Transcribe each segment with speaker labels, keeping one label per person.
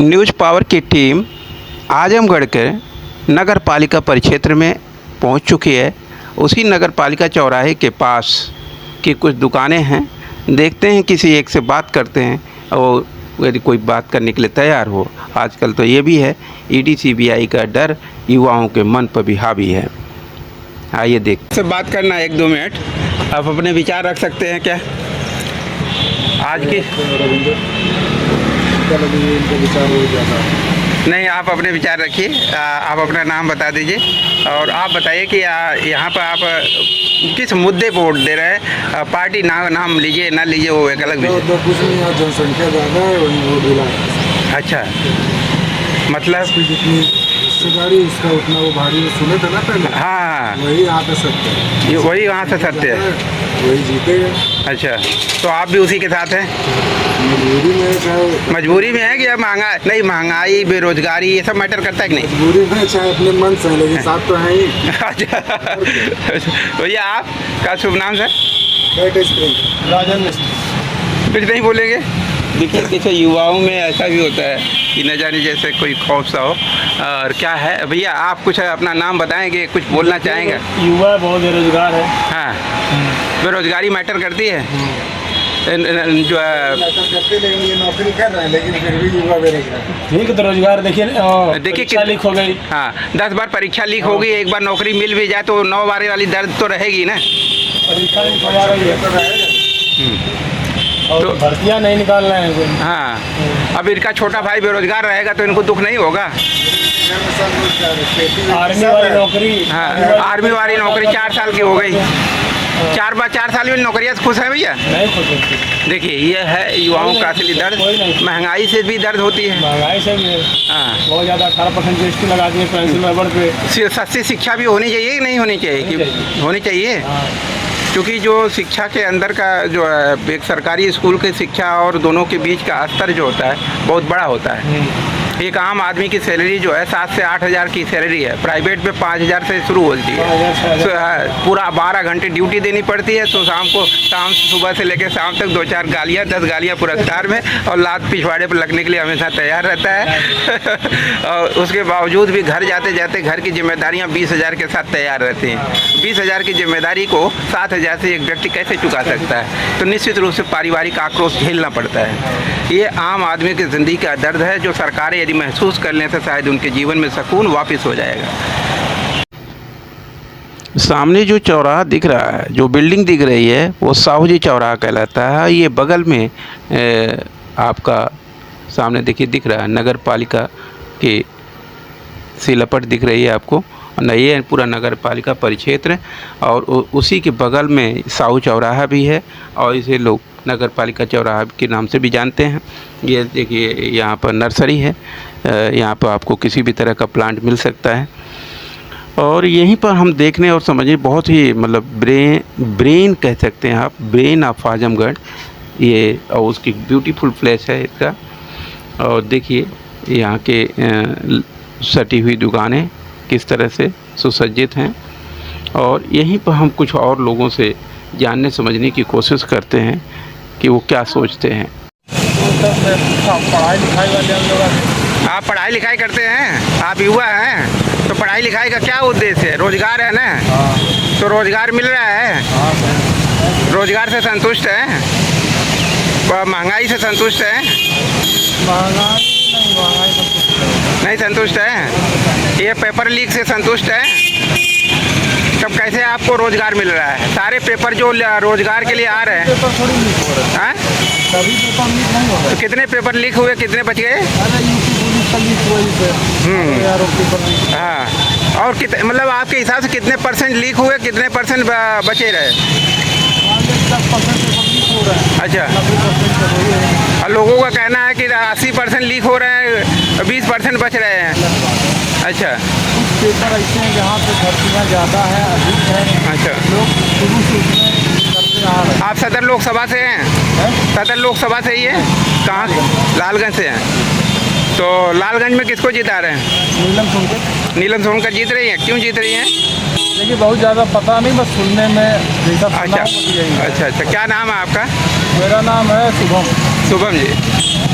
Speaker 1: News power की team Azamgarh के नगर पालिका परिक्षेत्र में पहुंच चुकी है। उसी नगर पालिका चौराहे के पास की कुछ दुकानें हैं। देखते हैं, किसी एक से बात करते हैं और यदि कोई बात करने के लिए तैयार हो। आजकल तो ये भी है, ईडी सीबीआई का डर युवाओं के मन पर भी हावी है। आइए देख से बात करना 1-2 मिनट। आप अपने विचार रख सकते हैं क्या आज की? नहीं, आप अपने विचार रखिए। आप अपना नाम बता दीजिए और आप बताइए कि यहाँ पर आप किस मुद्दे पर वोट दे रहे हैं। पार्टी नाम लीजिए ना लीजिए, वो एक अलग विषय।
Speaker 2: कुछ नहीं, यहाँ जनसंख्या ज़्यादा है, वही वोट दिला।
Speaker 1: अच्छा, मतलब
Speaker 2: जितनी हिस्सेदारी उसका उतना वो भारी सुने थे ना पहले।
Speaker 1: हाँ,
Speaker 2: वही यहाँ पे सत्य है,
Speaker 1: वही वहाँ से सत्य है,
Speaker 2: वही जीतेगा।
Speaker 1: अच्छा, तो आप भी उसी के साथ हैं?
Speaker 2: मजबूरी में चाहे
Speaker 1: मजबूरी में है कि महंगा नहीं, महंगाई बेरोजगारी ये सब मैटर करता है कि नहीं?
Speaker 2: मजबूरी में चाहे अपने मन से, लेकिन साथ तो है ही।
Speaker 1: अच्छा भैया, आपका शुभ नाम सर?
Speaker 2: राजन
Speaker 1: कुछ नहीं बोलेंगे? देखिए, किसी युवाओं में ऐसा भी होता है कि न जाने जैसे कोई खौफ सा हो। और क्या है भैया, आप कुछ अपना नाम बताएंगे, कुछ बोलना चाहेंगे?
Speaker 3: युवा बहुत बेरोजगार है।
Speaker 1: हाँ, बेरोजगारी मैटर करती है जो
Speaker 2: करते, लेकिन ये नौकरी कर रहे हैं, लेकिन फिर भी युवा बेरोजगार।
Speaker 3: ठीक है, तो रोजगार देखिए
Speaker 1: देखिए
Speaker 3: लीक हो गई।
Speaker 1: हाँ, 10 बार परीक्षा लीक हो गई, एक बार नौकरी मिल भी जाए तो 9 बार वाली दर्द तो रहेगी ना।
Speaker 3: परीक्षा लीक हो जा रही है और
Speaker 1: तो
Speaker 3: भर्तियाँ नहीं निकाल रहे हैं कोई।
Speaker 1: हाँ, अब इनका छोटा भाई बेरोजगार रहेगा तो इनको दुख नहीं होगा?
Speaker 3: आर्मी वाली नौकरी,
Speaker 1: हाँ, आर्मी वाली नौकरी 4 साल की हो गई। 4 साल में नौकरियाँ से खुश है भैया?
Speaker 3: नहीं खुश।
Speaker 1: देखिए, ये है युवाओं का असली दर्द। महंगाई से भी दर्द होती है।
Speaker 3: महंगाई से भी
Speaker 1: हाँ,
Speaker 3: बहुत ज़्यादा 18% जीएसटी लगा दिए पेंसिल रबड़ पे।
Speaker 1: सस्ती शिक्षा भी होनी चाहिए कि नहीं होनी चाहिए? कि होनी चाहिए, क्योंकि जो शिक्षा के अंदर का जो है, एक सरकारी स्कूल की शिक्षा और दोनों के बीच का स्तर जो होता है बहुत बड़ा होता है। एक आम आदमी की सैलरी जो है 7 से 8 हज़ार की सैलरी है, प्राइवेट में 5 हज़ार से शुरू होती है। पूरा 12 घंटे ड्यूटी देनी पड़ती है, तो शाम सुबह से लेकर शाम तक 2-4 गालियाँ 10 गालियाँ पुरस्कार में और लात पिछवाड़े पर लगने के लिए हमेशा तैयार रहता है और उसके बावजूद भी घर जाते जाते घर की जिम्मेदारियाँ 20 हज़ार के साथ तैयार रहती हैं। 20 हज़ार की जिम्मेदारी को 7 हज़ार से एक व्यक्ति कैसे चुका सकता है? तो निश्चित रूप से पारिवारिक आक्रोश झेलना पड़ता है। ये आम आदमी की ज़िंदगी का दर्द है, जो सरकारें यदि महसूस कर लें तो शायद उनके जीवन में सुकून वापस हो जाएगा। सामने जो चौराहा दिख रहा है, जो बिल्डिंग दिख रही है, वो साहू जी चौराहा कहलाता है। ये बगल में आपका सामने देखिए दिख रहा है नगर पालिका की सिलपट दिख रही है आपको। ये पूरा नगर पालिका परिक्षेत्र और उसी के बगल में साहू चौराहा भी है और इसे लोग नगर पालिका चौराहा के नाम से भी जानते हैं। ये देखिए, यहाँ पर नर्सरी है, यहाँ पर आपको किसी भी तरह का प्लांट मिल सकता है। और यहीं पर हम देखने और समझने बहुत ही मतलब ब्रेन कह सकते हैं आप, ब्रेन ऑफ आजमगढ़ ये, और उसकी ब्यूटीफुल प्लेस है इसका। और देखिए यहाँ के सटी हुई दुकानें किस तरह से सुसज्जित हैं। और यहीं पर हम कुछ और लोगों से जानने समझने की कोशिश करते हैं कि वो क्या सोचते हैं।
Speaker 3: पढ़ाई लिखाई वाले हम लोग।
Speaker 1: आप पढ़ाई लिखाई करते हैं, आप युवा हैं, तो पढ़ाई लिखाई का क्या उद्देश्य है? रोजगार है ना? तो रोजगार मिल रहा है? रोजगार से संतुष्ट है? महंगाई से संतुष्ट है? नहीं संतुष्ट है? ये पेपर लीक से संतुष्ट है? तब कैसे आपको रोजगार मिल रहा है? सारे पेपर जो रोजगार के लिए आ रहे हैं,
Speaker 2: पेपर थोड़ी लीक हो रहा है, सभी पेपर लीक नहीं हो रहा है।
Speaker 1: तो कितने पेपर लीक हुए, कितने बच गए?
Speaker 2: अरे यूपी पुलिस का लीक हुआ इसे।
Speaker 1: हाँ, और मतलब आपके हिसाब से कितने % लीक हुए, कितने % बचे रहे?
Speaker 2: 10% पेपर लीक हो रहा है।
Speaker 1: अच्छा,
Speaker 2: 90%
Speaker 1: और लोगों का कहना है कि 80% लीक हो रहे हैं, 20% बच रहे हैं। अच्छा,
Speaker 2: पेपर ऐसे हैं जहाँ पे भर्तियाँ ज़्यादा है, अधिक है।
Speaker 1: अच्छा,
Speaker 2: लोग शुरू से उसमें करते आ रहे हैं।
Speaker 1: आप सदर लोकसभा से हैं? सदर लोकसभा से ही है? कहाँ से? लालगंज से हैं। तो लालगंज में किसको जिता रहे हैं?
Speaker 2: नीलम सोनकर।
Speaker 1: नीलम सोनकर जीत रही हैं? क्यों जीत रही हैं?
Speaker 2: देखिए, बहुत ज़्यादा पता नहीं, बस सुनने में जैसा सुना
Speaker 1: अच्छा,
Speaker 2: यही है।
Speaker 1: अच्छा, क्या नाम है आपका?
Speaker 2: मेरा नाम है शुभम।
Speaker 1: शुभम जी।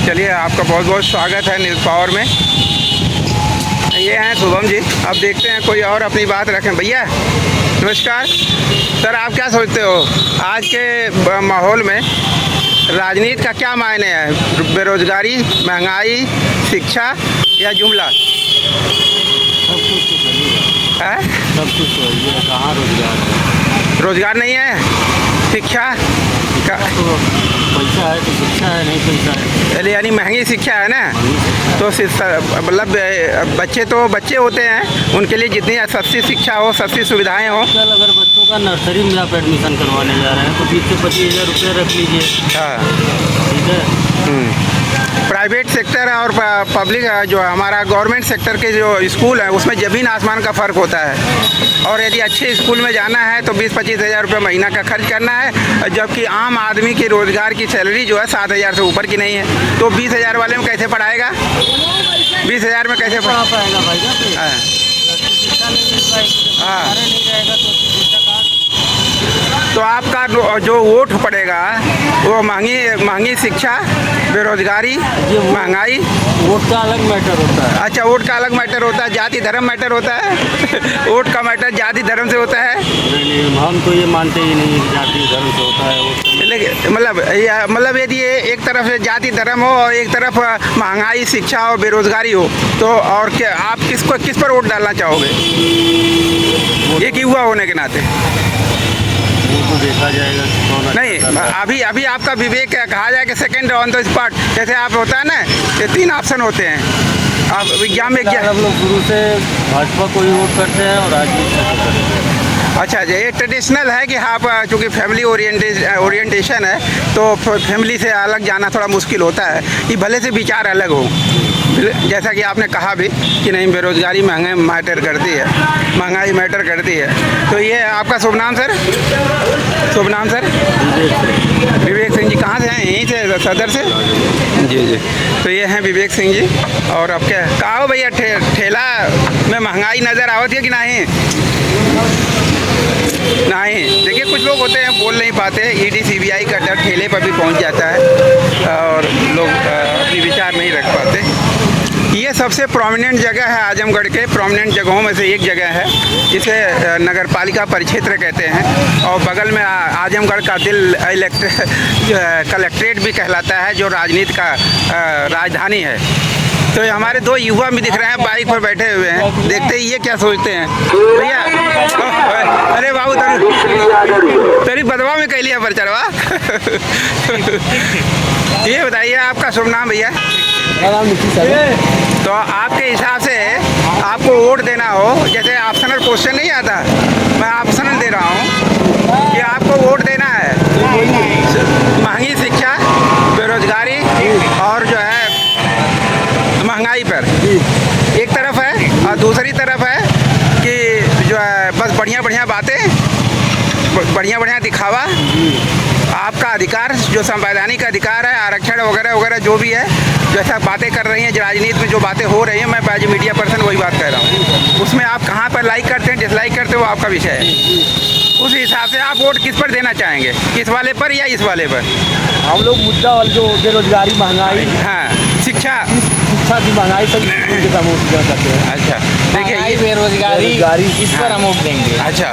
Speaker 1: चलिए, आपका बहुत बहुत स्वागत है न्यूज़ पावर में। ये हैं शुभम जी। अब देखते हैं कोई और अपनी बात रखें। भैया नमस्कार सर, आप क्या सोचते हो आज के माहौल में राजनीति का क्या मायने है? बेरोजगारी, महंगाई, शिक्षा या जुमला?
Speaker 2: सब कुछ तो चलेगा,
Speaker 1: है
Speaker 2: सब कुछ तो है, कहाँ रोजगार है?
Speaker 1: रोजगार नहीं है, शिक्षा का
Speaker 2: तो पैसा है तो शिक्षा है, नहीं पैसा है
Speaker 1: यानी महंगी शिक्षा है ना, तो मतलब बच्चे होते हैं, उनके लिए जितनी सस्ती शिक्षा हो, सस्ती सुविधाएं हो।
Speaker 2: कल अगर बच्चों का नर्सरी में आप एडमिशन करवाने जा रहे हैं तो 20 से 25,000 रुपये रख लीजिए।
Speaker 1: हाँ,
Speaker 2: ठीक है।
Speaker 1: प्राइवेट सेक्टर और पब्लिक जो हमारा गवर्नमेंट सेक्टर के जो स्कूल है उसमें ज़मीन आसमान का फ़र्क होता है। और यदि अच्छे स्कूल में जाना है तो 20-25 हज़ार रुपये महीना का खर्च करना है, जबकि आम आदमी की रोज़गार की सैलरी जो है 7,000 से ऊपर की नहीं है। तो 20,000 वाले में कैसे पढ़ाएगा? 20,000 में कैसे
Speaker 2: कहाँ पाएगा भाई साहब?
Speaker 1: हाँ।
Speaker 2: शिक्षा नहीं मिल पाएगी,
Speaker 1: हाँ।
Speaker 2: नहीं रहेगा तो शिक्षा कहाँ से?
Speaker 1: तो आपका जो वोट पड़ेगा वो महंगी शिक्षा, बेरोजगारी, महंगाई।
Speaker 2: वोट का अलग मैटर होता है।
Speaker 1: अच्छा, वोट का अलग मैटर होता है, जाति धर्म मैटर होता है। वोट का मैटर जाति धर्म से होता है।
Speaker 2: नहीं, हम तो ये मानते ही नहीं कि जाति धर्म से होता है वोट का।
Speaker 1: लेकिन मतलब यदि ये एक तरफ से जाति धर्म हो और एक तरफ महंगाई, शिक्षा और बेरोजगारी हो, तो और क्या आप किस पर वोट डालना चाहोगे एक युवा होने के नाते?
Speaker 2: वो तो देखा जाएगा कि कौन अच्छा
Speaker 1: नहीं,
Speaker 2: करता है।
Speaker 1: अभी आपका विवेक कहा जाए कि सेकंड ऑन द स्पॉट, जैसे आप होता है ना, ये 3 ऑप्शन होते हैं। आप विज्ञान में क्या?
Speaker 2: हम लोग शुरू से भाजपा को ही वोट करते हैं और राजनीति को करते हैं।
Speaker 1: अच्छा, ये ट्रेडिशनल है कि आप चूँकि फैमिली ओरिएंटेशन है तो फैमिली से अलग जाना थोड़ा मुश्किल होता है कि भले से विचार अलग हो। जैसा कि आपने कहा भी कि नहीं, बेरोजगारी मैटर करती है, महंगाई मैटर करती है। तो ये आपका शुभ नाम सर? शुभ नाम सर? विवेक सिंह जी। कहाँ से हैं? यहीं से, सदर से? जी जी। तो ये हैं विवेक सिंह जी। और अब क्या कहा हो भैया, ठेला में महंगाई नज़र आवती है कि नहीं? नहीं। देखिए, कुछ लोग होते हैं बोल नहीं पाते, ईडी सीबीआई का डर ठेले पर भी पहुंच जाता है और लोग अपनी विचार नहीं रख पाते। ये सबसे प्रोमिनेंट जगह है आजमगढ़ के, प्रोमिनेंट जगहों में से एक जगह है, जिसे नगर पालिका परिक्षेत्र कहते हैं। और बगल में आजमगढ़ का दिल कलेक्ट्रेट भी कहलाता है, जो राजनीति का राजधानी है। तो ये हमारे 2 युवा भी दिख रहे हैं, बाइक पर बैठे हुए हैं। देखते ही ये क्या सोचते हैं भैया। अरे बाबू, तेरी बदवा में कह लिया पर चढ़वा। ये बताइए आपका शुभ नाम भैया? तो आपके हिसाब से आपको वोट देना हो, जैसे ऑप्शनल क्वेश्चन नहीं आता, मैं ऑप्शनल दे रहा हूँ कि आपको वोट देना है महंगी शिक्षा, बेरोजगारी और जो है महंगाई पर एक तरफ है, और दूसरी तरफ है कि जो है बस बढ़िया बातें, बढ़िया दिखावा। आपका अधिकार जो संवैधानिक अधिकार है, आरक्षण वगैरह जो भी है, जैसा बातें कर रही हैं राजनीति में, जो बातें हो रही हैं, मैं एज ए मीडिया पर्सन वही बात कह रहा हूँ। उसमें आप कहाँ पर लाइक करते हैं, डिसलाइक करते हैं, वो आपका विषय है। उस हिसाब से आप वोट किस पर देना चाहेंगे, इस वाले पर या इस वाले पर?
Speaker 2: हम लोग मुद्दा वाले जो बेरोजगारी, महंगाई,
Speaker 1: हाँ, शिक्षा
Speaker 2: की महंगाई सब करते हैं।
Speaker 1: अच्छा, देखिए
Speaker 2: बेरोजगारी
Speaker 3: इस पर हम वोट देंगे।
Speaker 1: अच्छा,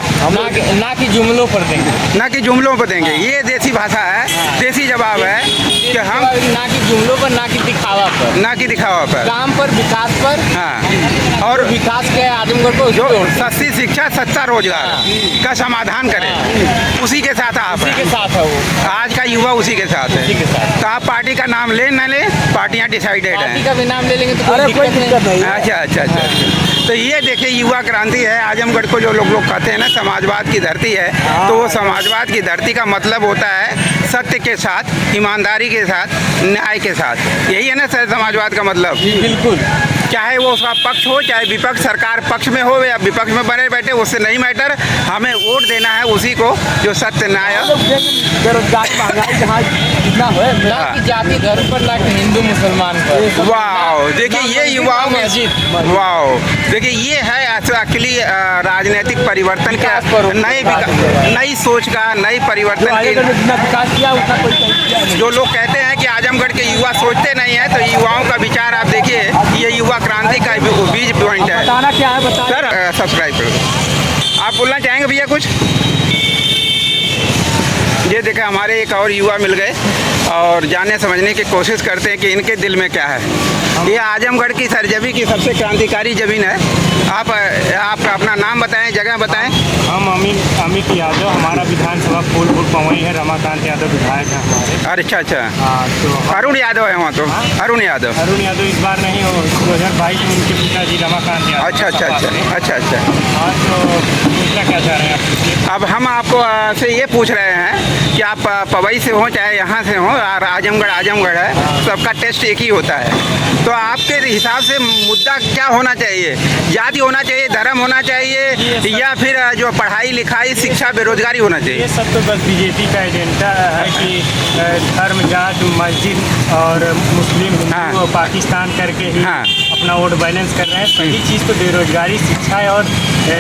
Speaker 3: ना कि जुमलों पर देंगे।
Speaker 1: ना कि जुमलों पर देंगे। ये देसी भाषा है, देसी जवाब है कि हम
Speaker 3: ना कि जुमलों पर, ना कि दिखावा पर,
Speaker 1: ना कि दिखावा पर,
Speaker 3: काम पर, विकास पर।
Speaker 1: हाँ, और
Speaker 3: विकास के आजमगढ़ को
Speaker 1: जो सस्ती शिक्षा, सस्ता रोजगार का समाधान करें, उसी के साथ आप
Speaker 3: उसी के
Speaker 1: हैं।
Speaker 3: साथ है वो।
Speaker 1: आज का युवा उसी के साथ
Speaker 3: उसी के
Speaker 1: है।
Speaker 3: साथ।
Speaker 1: तो आप पार्टी का नाम ले न ले, पार्टियां डिसाइडेड
Speaker 3: पार्टी
Speaker 1: हैं।
Speaker 3: का भी नाम ले लेंगे तो
Speaker 2: अरे कोई दिक्कत नहीं।
Speaker 1: अच्छा। तो ये देखिए युवा क्रांति है। आजमगढ़ को जो लोग कहते हैं ना समाजवाद की धरती है, तो वो समाजवाद की धरती का मतलब होता है सत्य के साथ, ईमानदारी के साथ, न्याय के साथ। यही है ना सर समाजवाद का मतलब?
Speaker 3: बिल्कुल।
Speaker 1: चाहे वो उसका पक्ष हो चाहे विपक्ष, सरकार पक्ष में हो या विपक्ष में बने बैठे, उससे नहीं मैटर। हमें वोट देना है उसी को जो सत्य न्याय।
Speaker 3: बेरोजगारी महंगाई जहाँ इतना है,
Speaker 4: ना कि जाति धर्म पर, ना कि हिंदू मुसलमान पर।
Speaker 1: वाह, देखिए ये युवाओं में, वाह देखिए ये है एक्चुअली राजनीतिक परिवर्तन का, नई सोच का, नई परिवर्तन की।
Speaker 3: जितना विकास किया उतना कोई किया नहीं।
Speaker 1: जो लोग कहते हैं कि आजमगढ़ के युवा सोचते नहीं है, तो युवाओं का विचार आप देखिए, ये युवा क्रांति का बीज पॉइंट है।
Speaker 3: बताना क्या है बता
Speaker 1: सर सब्सक्राइब करो। आप बोलना चाहेंगे भैया कुछ? ये देखें हमारे एक और युवा मिल गए और जानने समझने की कोशिश करते हैं कि इनके दिल में क्या है। ये आजमगढ़ की सरजमी की सबसे क्रांतिकारी ज़मीन है। आप अपना नाम बताएं, जगह बताएं।
Speaker 5: हम अमित यादव, हमारा विधानसभा फूलपुर पवई है, रमाकांत यादव विधायक है हमारे।
Speaker 1: अरे अच्छा,
Speaker 5: हाँ, तो
Speaker 1: अरुण यादव है वहाँ तो। अरुण यादव
Speaker 5: इस बार नहीं हो, 2022 में उनके पिताजी रमाकांत यादव।
Speaker 1: अच्छा।
Speaker 5: हाँ, तो दूसरा क्या चाह रहे हैं आप?
Speaker 1: अब हम आपको से ये पूछ रहे हैं कि आप पवई से हो चाहे यहाँ से हो, और आजमगढ़ है, सबका टेस्ट एक ही होता है। तो आपके हिसाब से मुद्दा क्या होना चाहिए? जाति होना चाहिए, धर्म होना चाहिए, या फिर जो पढ़ाई लिखाई शिक्षा बेरोजगारी होना
Speaker 5: ये
Speaker 1: चाहिए?
Speaker 5: सब तो बस बीजेपी का एजेंडा है कि धर्म, जात, मस्जिद और मुस्लिम, हिंदू और पाकिस्तान करके ही अपना वोट बैलेंस कर रहे हैं। सही चीज़ तो बेरोजगारी, शिक्षा और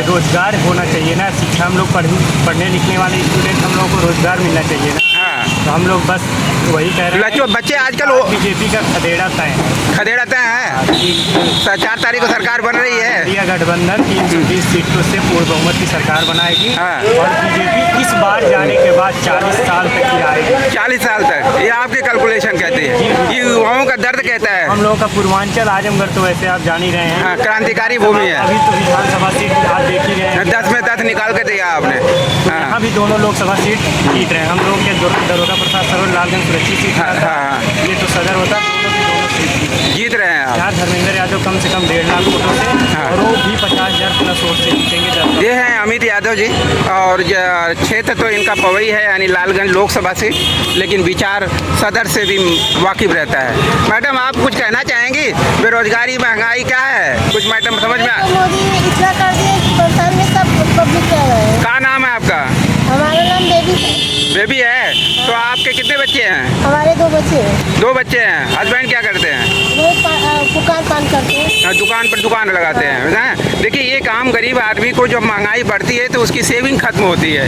Speaker 5: रोजगार होना चाहिए ना। शिक्षा हम लोग पढ़ने लिखने वाले स्टूडेंट, हम लोग को रोजगार मिलना चाहिए ना। तो हम लोग बस वही कह रहे हैं।
Speaker 1: बच्चे आजकल
Speaker 5: बीजेपी का खदेड़ा तय
Speaker 1: है। 4 तारीख को सरकार बन रही है।
Speaker 5: इंडिया गठबंधन 320 सीटों से पूर्ण बहुमत की सरकार बनाएगी और बीजेपी इस बार जाने के बाद 40 साल तक की आएगी।
Speaker 1: 40 साल तक, ये आपके कैलकुलेशन कहते हैं, ये युवाओं का दर्द कहता है।
Speaker 5: हम लोगों का पूर्वांचल आजमगढ़ तो वैसे आप जान ही रहे हैं।
Speaker 1: हाँ, क्रांतिकारी भूमि है।
Speaker 5: अभी तो विधानसभा सीट आप देख ही रहे हैं,
Speaker 1: 10 में 10 निकाल के दिया आपने।
Speaker 5: यहाँ भी दोनों लोकसभा सीट जीत रहे हैं। हम लोग के दरोगा प्रसाद सरोज लालगंज सुरक्षित सीट, ये तो सदर होता, दोनों सीट
Speaker 1: जीत रहे हैं आप।
Speaker 5: यहाँ धर्मेंद्र यादव कम से कम 1.5 लाख वोटों से, और वो भी 50,000 प्लस वोट से जीतेंगे।
Speaker 1: ये हैं अमित यादव जी, और क्षेत्र तो इनका पवई है, यानी लालगंज लोकसभा सीट, लेकिन विचार सदर से भी वाकिफ रहता है। मैडम आप कुछ कहना चाहेंगी? बेरोजगारी, महंगाई क्या है, कुछ मैडम समझ में
Speaker 6: मोदी इतना कर दिया कि बरसात में सब पब्लिक कह रहे हैं।
Speaker 1: क्या नाम है आपका?
Speaker 6: हमारा नाम बेबी है।
Speaker 1: बेबी है। तो आपके कितने बच्चे हैं?
Speaker 6: हमारे 2 बच्चे हैं।
Speaker 1: 2 बच्चे हैं। हस्बैंड क्या करते हैं?
Speaker 6: वो दुकान पान करते हैं।
Speaker 1: दुकान लगाते हैं ना। देखिए एक आम गरीब आदमी को जब महंगाई बढ़ती है तो उसकी सेविंग खत्म होती है,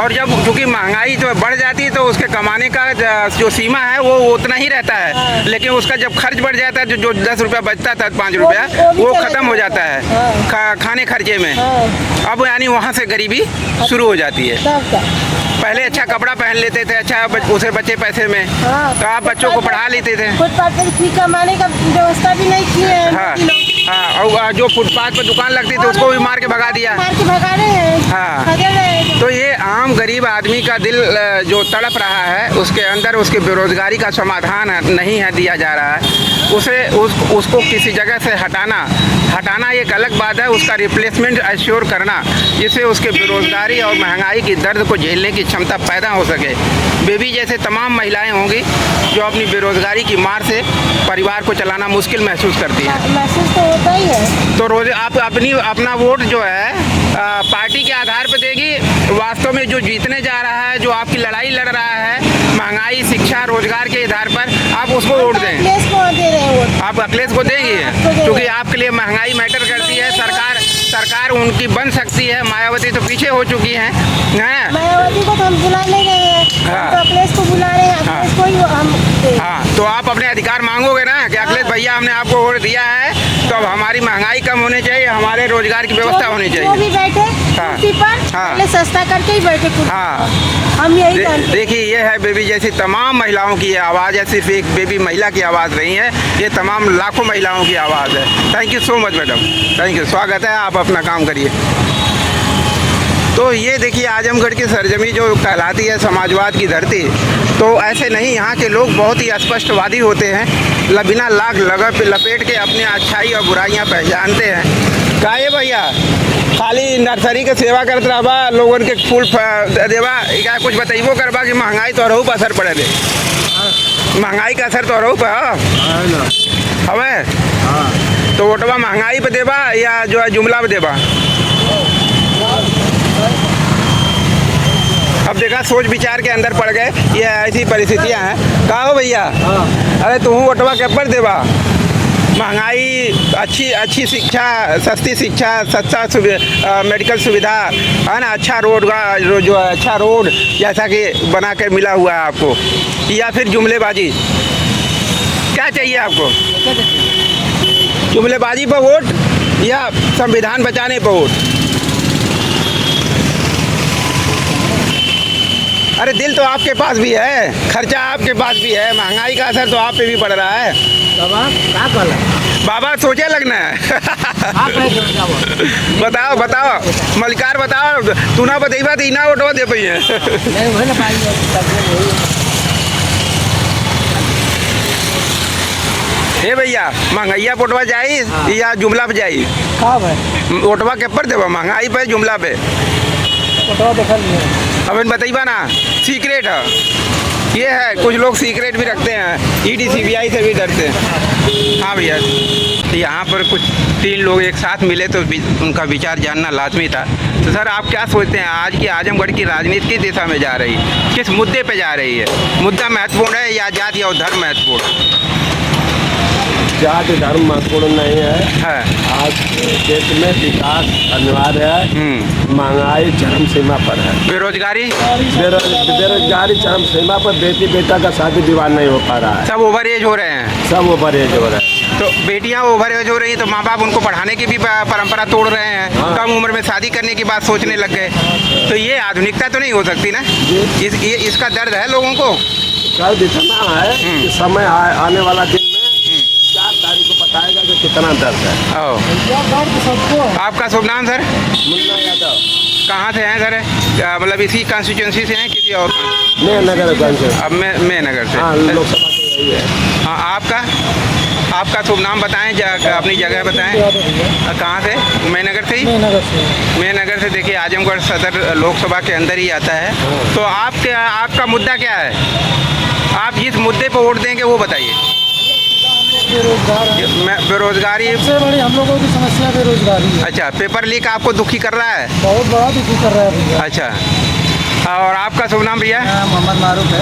Speaker 1: और जब चूँकि महंगाई जो बढ़ जाती है तो उसके कमाने का जो सीमा है वो उतना ही रहता है, लेकिन उसका जब खर्च बढ़ जाता है, जो 10 रुपया बचता था 5 रुपया, वो ख़त्म हो जाता है खाने खर्चे में। अब यानी वहाँ से गरीबी शुरू हो जाती है। पहले अच्छा कपड़ा पहन लेते थे, अच्छा उसे बच्चे पैसे में, तो आप बच्चों को पढ़ा लेते थे।
Speaker 6: फुटपाथ पर कमाने का व्यवस्था भी नहीं की है।
Speaker 1: हाँ, और जो फुटपाथ पर दुकान लगती थी उसको भी मार के भगा दिया।
Speaker 6: मार के भगा रहे हैं।
Speaker 1: हाँ, तो ये आम गरीब आदमी का दिल जो तड़प रहा है, उसके अंदर उसकी बेरोजगारी का समाधान नहीं है दिया जा रहा है। उसको किसी जगह से हटाना एक अलग बात है, उसका रिप्लेसमेंट एश्योर करना, जिससे उसके बेरोजगारी और महंगाई की दर्द को झेलने की क्षमता पैदा हो सके। बेबी जैसे तमाम महिलाएं होंगी जो अपनी बेरोजगारी की मार से परिवार को चलाना मुश्किल महसूस करती हैं।
Speaker 6: महसूस तो होता ही है।
Speaker 1: तो रोज आप अपना वोट जो है पार्टी के आधार पर देगी, वास्तव में जो जीतने जा रहा है, जो आपकी लड़ाई लड़ रहा है महंगाई, शिक्षा, रोजगार के आधार पर, आप उसको वोट दें।
Speaker 6: अखिलेश को दे रहे हैं वोट।
Speaker 1: आप अखिलेश को देंगे क्योंकि आपके लिए महंगाई मैटर करती है। सरकार उनकी बन सकती है। मायावती तो पीछे हो चुकी हैं।
Speaker 6: मायावती को तो हम बुला नहीं रहे हैं, तो अखिलेश को बुला रहे हैं। अखिलेश को ही हम
Speaker 1: हाँ, तो आप अपने अधिकार मांगोगे ना कि अखिलेश भैया हमने आपको वोट दिया है, तो अब हमारी महंगाई कम होनी चाहिए, हमारे रोजगार की व्यवस्था होनी चाहिए।
Speaker 6: जो भी बैठे कुर्सी पर पहले सस्ता करके ही बैठे कुर्सी।
Speaker 1: हाँ,
Speaker 6: हम यही जानते।
Speaker 1: देखिए ये है बेबी जैसी तमाम महिलाओं की आवाज़ है, सिर्फ एक बेबी महिला की आवाज़ नहीं है, ये तमाम लाखों महिलाओं की आवाज़ है। Thank you so much madam, thank you, स्वागत है, आप अपना काम करिए। तो ये देखिए आजमगढ़ की सरजमी जो कहलाती है समाजवाद की धरती, तो ऐसे नहीं, यहाँ के लोग बहुत ही स्पष्टवादी होते हैं, बिना लाग लपेट के अपनी अच्छाई और बुराइयाँ पहचानते हैं। का ये भैया खाली नर्सरी के सेवा करते रहबा, लोगन के फूल देवा, क्या कुछ बताइबो करबा कि महंगाई तो रहू पर असर पड़े दे? महंगाई का असर तो रहू पर हवे। तो वोटवा महंगाई पे देबा या जो है जुमला पे देबा? अब देखा सोच विचार के अंदर पड़ गए, ये ऐसी परिस्थितियां हैं। कहा हो भैया, अरे तू वोटवा के पर देबा? महंगाई, अच्छी शिक्षा, सस्ती शिक्षा, सस्ता मेडिकल सुविधा है ना, अच्छा रोड जो है, अच्छा रोड जैसा कि बना के मिला हुआ है आपको, या फिर जुमलेबाजी? क्या चाहिए आपको? जुमलेबाजी पर वोट या संविधान बचाने पर वोट? अरे दिल तो आपके पास भी है, खर्चा आपके पास भी है, महंगाई का असर तो आप पे भी पड़ रहा है। बाबा सोचे लगना है। बताओ बताओ मलिकार, बताओ तू ना बतेबा तो इना वोटवा दे पाई है। हे भैया, महंगाइया वोटवा जाई या जुमला पे जाई? वोटवा के पर देबा, महंगाई पे जुमला पे? अब बताइबा ना, सीक्रेट है ये है, कुछ लोग सीक्रेट भी रखते हैं, ईडी सीबीआई से भी डरते हैं। हाँ भैया, यहाँ पर कुछ 3 लोग एक साथ मिले तो उनका विचार जानना लाजमी था। तो सर आप क्या सोचते हैं, आज की आजमगढ़ की राजनीति किस दिशा में जा रही है, किस मुद्दे पे जा रही है? मुद्दा महत्वपूर्ण है या जाति और धर्म महत्वपूर्ण?
Speaker 3: जाति धर्म महत्वपूर्ण नहीं है। आज देश में विकास अनिवार्य है। महंगाई चरम सीमा पर है।
Speaker 1: बेरोजगारी
Speaker 3: चरम सीमा पर, बेटी बेटा का शादी विवाह नहीं हो पा रहा है।
Speaker 1: सब ओवर एज हो रहे हैं।
Speaker 3: सब ओवर एज हो रहे हैं।
Speaker 1: तो बेटियां ओवर एज हो रही हैं तो माँ बाप उनको पढ़ाने की भी परंपरा तोड़ रहे हैं।
Speaker 3: हाँ।
Speaker 1: कम उम्र में शादी करने की बात सोचने लग गए। तो ये आधुनिकता तो नहीं हो सकती ना? इसका दर्द है लोगों को।
Speaker 3: दर्द इतना है कि समय आने वाला दिन में 4 तारीख को बताएगा कि कितना दर्द है।
Speaker 1: आपका शुभ नाम सर?
Speaker 3: मुन्ना यादव।
Speaker 1: कहाँ से हैं सर? मतलब इसी कॉन्स्टिट्यूंसी से हैं किसी और?
Speaker 3: मैं नगर से।
Speaker 1: अब मैं नगर से।
Speaker 3: हाँ, लोकसभा के यही है।
Speaker 1: हाँ, आपका शुभ नाम बताएं, अपनी जगह बताएं। कहाँ से? मैं नगर से ही? मैं नगर से। देखिए आजमगढ़ सदर लोकसभा के अंदर ही आता है। तो आपका मुद्दा क्या है? आप जिस मुद्दे पर वोट देंगे वो बताइए। बेरोजगारी
Speaker 7: सबसे बड़ी हम लोगों की समस्या बेरोजगारी है।
Speaker 1: अच्छा, पेपर लीक आपको दुखी कर रहा है?
Speaker 7: बहुत बड़ा दुखी कर रहा है भैया।
Speaker 1: अच्छा, और आपका शुभ नाम भैया?
Speaker 7: मोहम्मद मारूफ है।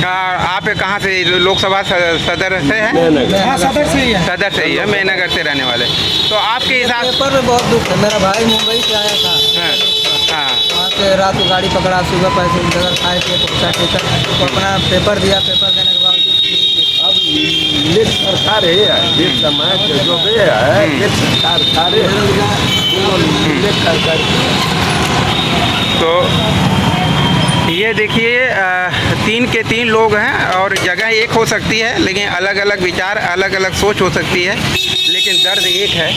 Speaker 1: आप कहाँ से? लोकसभा सदर से हैं?
Speaker 7: हाँ, सदर से ही है।
Speaker 1: सदर से ही है, मैं नगर से रहने वाले। तो आपके हिसाब
Speaker 7: पेपर में बहुत दुख है। मेरा भाई मुंबई से आया था।
Speaker 1: हाँ,
Speaker 7: वहाँ से रात को गाड़ी पकड़ा, सुबह पैसे जगह खाए थे तो अपना पेपर दिया। पेपर देने के बाद
Speaker 3: अब लीड सरकार है, लीड समय जो भी है, लीड सरकार
Speaker 1: तो ये देखिए 3 के 3 लोग हैं और जगह एक हो सकती है, लेकिन अलग अलग विचार, अलग अलग सोच हो सकती है, लेकिन दर्द एक है।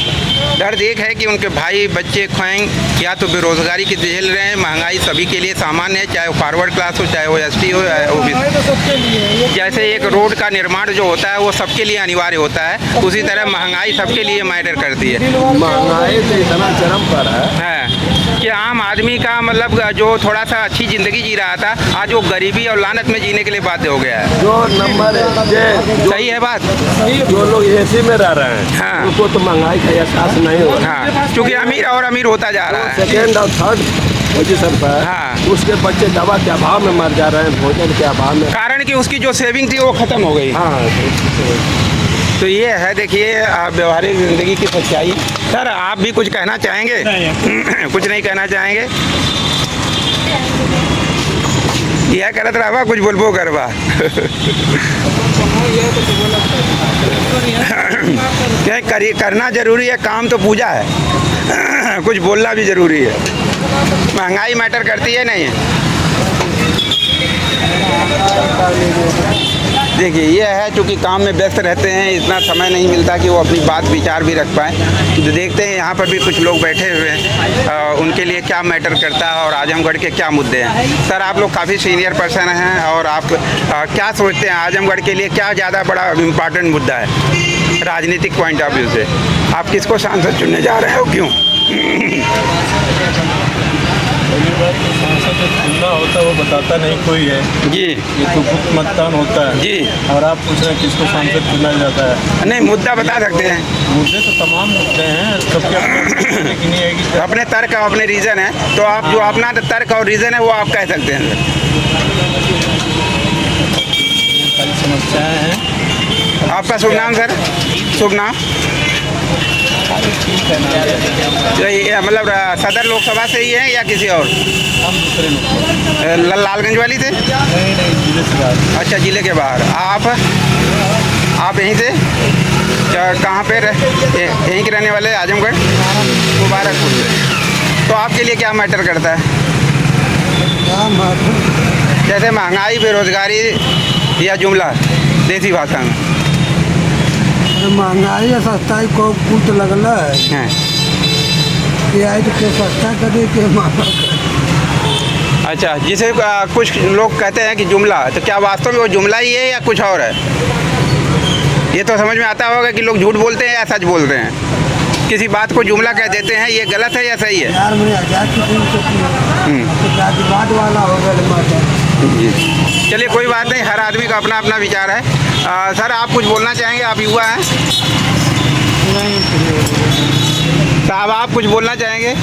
Speaker 1: दर्द एक है कि उनके भाई बच्चे ख्वाहिश या तो बेरोजगारी की झेल रहे हैं। महंगाई सभी के लिए सामान्य है, चाहे वो फॉरवर्ड क्लास हो, चाहे वो एसटी हो, ओबीसी। जैसे एक रोड का निर्माण जो होता है वो सबके लिए अनिवार्य होता है, उसी तरह महंगाई सबके लिए मैटर करती है।
Speaker 3: महंगाई तो इतना चरम पर है
Speaker 1: कि आम आदमी का मतलब जो थोड़ा सा अच्छी ज़िंदगी जी रहा था, आज वो गरीबी और लानत में जीने के लिए बाध्य हो गया है।
Speaker 3: जो नंबर
Speaker 1: सही है बात।
Speaker 3: जो लोग एसी में रह रहे हैं,
Speaker 1: हाँ,
Speaker 3: उनको तो महंगाई का एहसास नहीं हो रहा।
Speaker 1: हाँ, क्योंकि अमीर और अमीर होता जा रहा है।
Speaker 3: सेकेंड और थर्ड पोजीशन पर।
Speaker 1: हाँ,
Speaker 3: उसके बच्चे दवा के अभाव में मर जा रहे हैं, भोजन के अभाव में,
Speaker 1: कारण कि उसकी जो सेविंग थी वो खत्म हो गई।
Speaker 3: हाँ।
Speaker 1: तो ये है, देखिए व्यवहारिक ज़िंदगी की सच्चाई। सर आप भी कुछ कहना चाहेंगे? कुछ नहीं कहना चाहेंगे? यह करत रहा कुछ बोलबो करवा। करना जरूरी है, काम तो पूजा है। कुछ बोलना भी जरूरी है। महंगाई मैटर करती है नहीं? देखिए ये है, चूँकि काम में व्यस्त रहते हैं, इतना समय नहीं मिलता कि वो अपनी बात विचार भी रख पाएँ। तो देखते हैं यहाँ पर भी कुछ लोग बैठे हुए हैं, उनके लिए क्या मैटर करता है और आजमगढ़ के क्या मुद्दे हैं। सर आप लोग काफ़ी सीनियर पर्सन हैं और आप क्या सोचते हैं आजमगढ़ के लिए क्या ज़्यादा बड़ा इम्पॉर्टेंट मुद्दा है राजनीतिक पॉइंट ऑफ व्यू से? आप किसको सांसद चुनने जा रहे हो, क्यों?
Speaker 3: पहली बार तो सांसद जब चुनना होता है वो बताता नहीं कोई है,
Speaker 1: जी
Speaker 3: ये तो गुप्त मतदान होता है
Speaker 1: जी।
Speaker 3: और आप पूछ रहे हैं किसको सांसद चुना जाता है।
Speaker 1: नहीं, मुद्दा बता सकते हैं।
Speaker 3: मुद्दे तो तमाम मुद्दे हैं, सबके अपने लेकिन ये है कि
Speaker 1: अपने तर्क और अपने रीज़न है, तो आप जो अपना तर्क और रीज़न है वो आप कह सकते हैं।
Speaker 3: सारी समस्याएँ हैं।
Speaker 1: आपका शुभ नाम सर? शुभ नाम? ये मतलब सदर लोकसभा से ही है या किसी और?
Speaker 3: हम दूसरे लोग
Speaker 1: लालगंज वाली से?
Speaker 3: नहीं जिले से बाहर।
Speaker 1: अच्छा, ज़िले के बाहर। आप यहीं से कहाँ पे यहीं के रहने वाले? आजमगढ़, मुबारकपुर से। तो आपके लिए क्या मैटर करता है? जैसे महंगाई, बेरोजगारी या जुमला देसी भाषा में?
Speaker 8: महंगाई या सस्ताई को कुछ लगल है
Speaker 1: हैं।
Speaker 8: कि आज के सस्ता करे के महंगा करे।
Speaker 1: अच्छा, जिसे कुछ लोग कहते हैं कि जुमला, तो क्या वास्तव में वो जुमला ही है या कुछ और है? ये तो समझ में आता होगा कि लोग झूठ बोलते हैं या सच बोलते हैं। किसी बात को जुमला कह देते हैं, ये गलत है या सही है?
Speaker 8: यार मैंने आजाद की तो जातिवाद वाला हो गया माता।
Speaker 1: चलिए कोई बात नहीं, हर आदमी का अपना अपना विचार है। सर, आप कुछ बोलना चाहेंगे? आप युवा हैं साहब, आप कुछ बोलना चाहेंगे?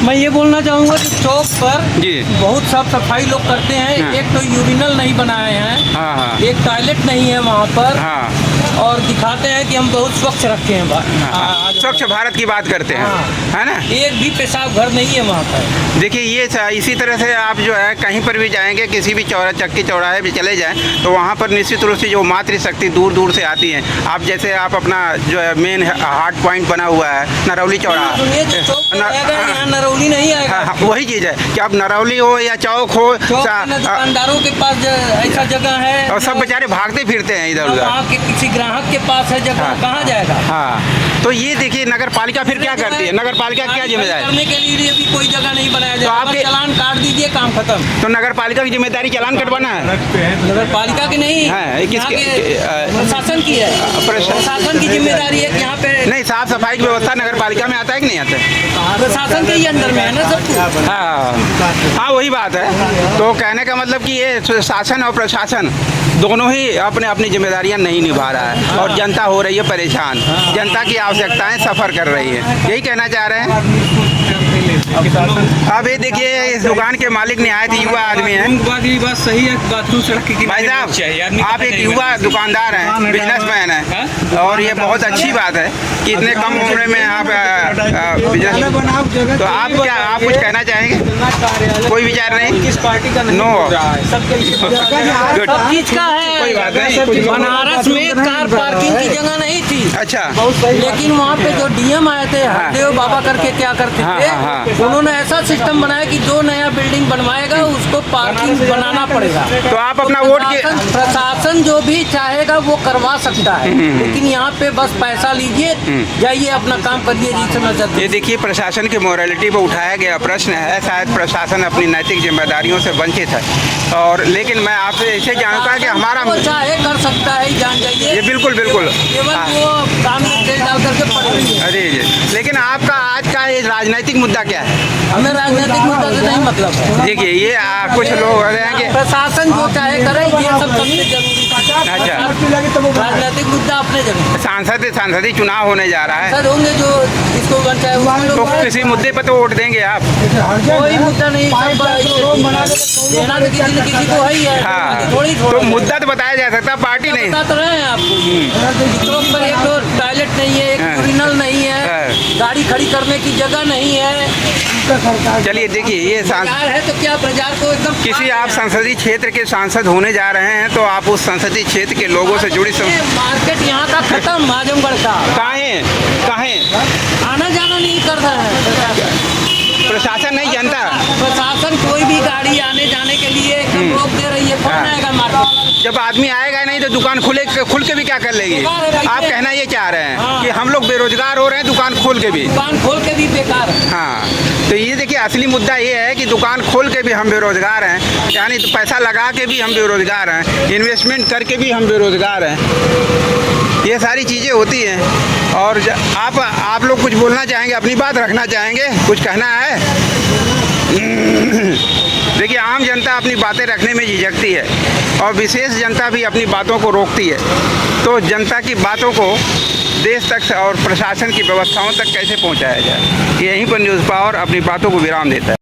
Speaker 9: मैं ये बोलना चाहूँगा कि चौक पर
Speaker 1: जी
Speaker 9: बहुत साफ सफाई लोग करते हैं।
Speaker 1: हाँ।
Speaker 9: एक तो यूरिनल नहीं बनाए हैं,
Speaker 1: हाँ हाँ
Speaker 9: एक टॉयलेट नहीं है वहाँ पर,
Speaker 1: हाँ
Speaker 9: और दिखाते हैं कि हम बहुत स्वच्छ रखे हैं
Speaker 1: हाँ। स्वच्छ भारत की बात करते हैं, है ना?
Speaker 9: एक भी पेशाब घर नहीं है वहाँ पर।
Speaker 1: देखिए, ये इसी तरह से आप जो है कहीं पर भी जाएंगे, किसी भी चक्की चौराहे पे चले जाएं, तो वहाँ पर निश्चित रूप से जो मातृशक्ति दूर दूर से आती है। आप जैसे आप अपना जो है मेन हार्ट पॉइंट बना हुआ है नरौली चौराहा,
Speaker 9: सुनिए, जो चौक पर आएगा, यहाँ नरौली नहीं आएगा।
Speaker 1: हाँ, वही चीज़ है कि आप नरौली हो या चौक हो,
Speaker 9: चौक में दुकानदारों के पास ऐसा जगह है
Speaker 1: और सब बेचारे भागते फिरते हैं इधर उधर।
Speaker 9: वहाँ के किसी ग्राहक के पास है जगह, कहाँ जाएगा?
Speaker 1: हाँ, तो ये देखिए नगर पालिका फिर क्या करती है? नगर पालिका क्या जिम्मेदारी?
Speaker 9: करने के लिए भी कोई जगह नहीं बनाया
Speaker 1: तो
Speaker 9: जाएगा।
Speaker 1: आपके
Speaker 9: चालान काट दीजिए, काम खत्म।
Speaker 1: तो नगर पालिका की जिम्मेदारी चालान कटवाना है?
Speaker 9: नगर पालिका की नहीं
Speaker 1: हाँ,
Speaker 9: यहाँ के प्रशासन की है। प्रशासन की जिम्मेदारी है कि यहाँ पे
Speaker 1: नहीं, साफ सफाई की व्यवस्था नगर पालिका में आता है कि नहीं आता है?
Speaker 9: प्रशासन के ही अंदर में है ना सब कुछ।
Speaker 1: हाँ हाँ, वही बात है। तो कहने का मतलब कि ये शासन और प्रशासन दोनों ही अपने अपनी जिम्मेदारियां नहीं निभा रहा है और जनता हो रही है परेशान। जनता की आवश्यकताएं सफ़र कर रही है, यही कहना चाह रहे हैं। अब ये देखिए, इस दुकान के मालिक निहायत युवा आदमी हैं।
Speaker 9: बात सही है, बाथरूम सड़क की
Speaker 1: भाई साहब, आप एक युवा दुकानदार हैं, बिजनेसमैन हैं, और ये बहुत अच्छी बात है कि इतने कम उम्र में आप बिजनेस। तो आप कुछ कहना चाहेंगे? कोई विचार नहीं?
Speaker 9: किस पार्टी का नहीं?
Speaker 1: नो,
Speaker 9: सबके लिए
Speaker 1: गुड।
Speaker 9: सब चीज का है।
Speaker 1: कोई बात नहीं।
Speaker 9: बनारस में कार पार्किंग की जगह नहीं थी,
Speaker 1: अच्छा,
Speaker 9: लेकिन वहाँ पे जो डीएम आए थे, हरदेव बाबा करके क्या करते
Speaker 1: हाँ,
Speaker 9: थे,
Speaker 1: हाँ, हाँ।
Speaker 9: उन्होंने ऐसा सिस्टम बनाया कि जो नया बिल्डिंग बनवाएगा उसको पार्किंग बनाना पड़ेगा।
Speaker 1: तो आप अपना वोट के
Speaker 9: प्रशासन जो भी चाहेगा वो करवा सकता है, लेकिन यहाँ पे बस पैसा लीजिए, जाइए अपना काम करिए जिससे नजर।
Speaker 1: ये देखिए, प्रशासन की मोरालिटी पर उठाया गया प्रश्न है। शायद प्रशासन अपनी नैतिक जिम्मेदारियों से वंचित है, और लेकिन मैं आपसे ऐसे जानूंगा कि हमारा
Speaker 9: वो चाहे कर सकता है, जान जाइए।
Speaker 1: ये बिल्कुल बिल्कुल
Speaker 9: केवल वो काम में तेल डाल करके पड़ रही है।
Speaker 1: अरे जी, लेकिन आपका आज का ये राजनीतिक मुद्दा क्या है?
Speaker 9: हमें राजनीतिक मुद्दा से नहीं मतलब है।
Speaker 1: देखिए, ये कुछ लोग हो रहे हैं कि
Speaker 9: प्रशासन जो चाहे करे, ये सब सबसे जरूरी है।
Speaker 1: अच्छा,
Speaker 9: राजनीतिक मुद्दा अपने जगह।
Speaker 1: सांसदीय चुनाव होने जा रहा है,
Speaker 9: सर होंगे जो इसको चाहे
Speaker 1: तो किसी मुद्दे पर तो वोट देंगे आप?
Speaker 9: कोई मुद्दा नहीं, देना तो किसी न किसी को है ही है।
Speaker 1: हाँ,
Speaker 9: थोड़ी
Speaker 1: तो मुद्दा तो बताया जा सकता, पार्टी नहीं।
Speaker 9: बता तो रहे हैं आपको। चौक पर एक तो टॉयलेट नहीं है, एक यूरिनल नहीं है, गाड़ी खड़ी करने की जगह नहीं है।
Speaker 1: चलिए देखिए, ये
Speaker 9: बाजार है तो क्या बाजार को एकदम
Speaker 1: किसी आप संसदीय क्षेत्र के सांसद होने जा रहे हैं, तो आप उस संसदीय क्षेत्र के लोगों से जुड़ी
Speaker 9: मार्केट यहाँ का खत्म, आजमगढ़ का
Speaker 1: काहे
Speaker 9: आना जाना नहीं कर रहा है
Speaker 1: प्रशासन नहीं, जनता।
Speaker 9: प्रशासन कोई भी गाड़ी आने जाने के लिए एकदम रोक दे रही है। कौन आएगा मार्केट?
Speaker 1: जब आदमी आएगा नहीं तो दुकान खुल के भी क्या कर लेगी? आप कहना ये चाह रहे हैं कि हम लोग बेरोजगार हो रहे हैं, दुकान खोल के भी?
Speaker 9: दुकान खोल के भी बेकार है।
Speaker 1: हाँ, तो ये देखिए, असली मुद्दा ये है कि दुकान खोल के भी हम बेरोजगार हैं, यानी तो पैसा लगा के भी हम बेरोजगार हैं, इन्वेस्टमेंट करके भी हम बेरोजगार हैं। ये सारी चीज़ें होती हैं। और आप लोग कुछ बोलना चाहेंगे, अपनी बात रखना चाहेंगे, कुछ कहना है? देखिए, आम जनता अपनी बातें रखने में झिझकती है और विशेष जनता भी अपनी बातों को रोकती है। तो जनता की बातों को देश तक और प्रशासन की व्यवस्थाओं तक कैसे पहुंचाया जाए, यहीं पर न्यूज़ पावर अपनी बातों को विराम देता है।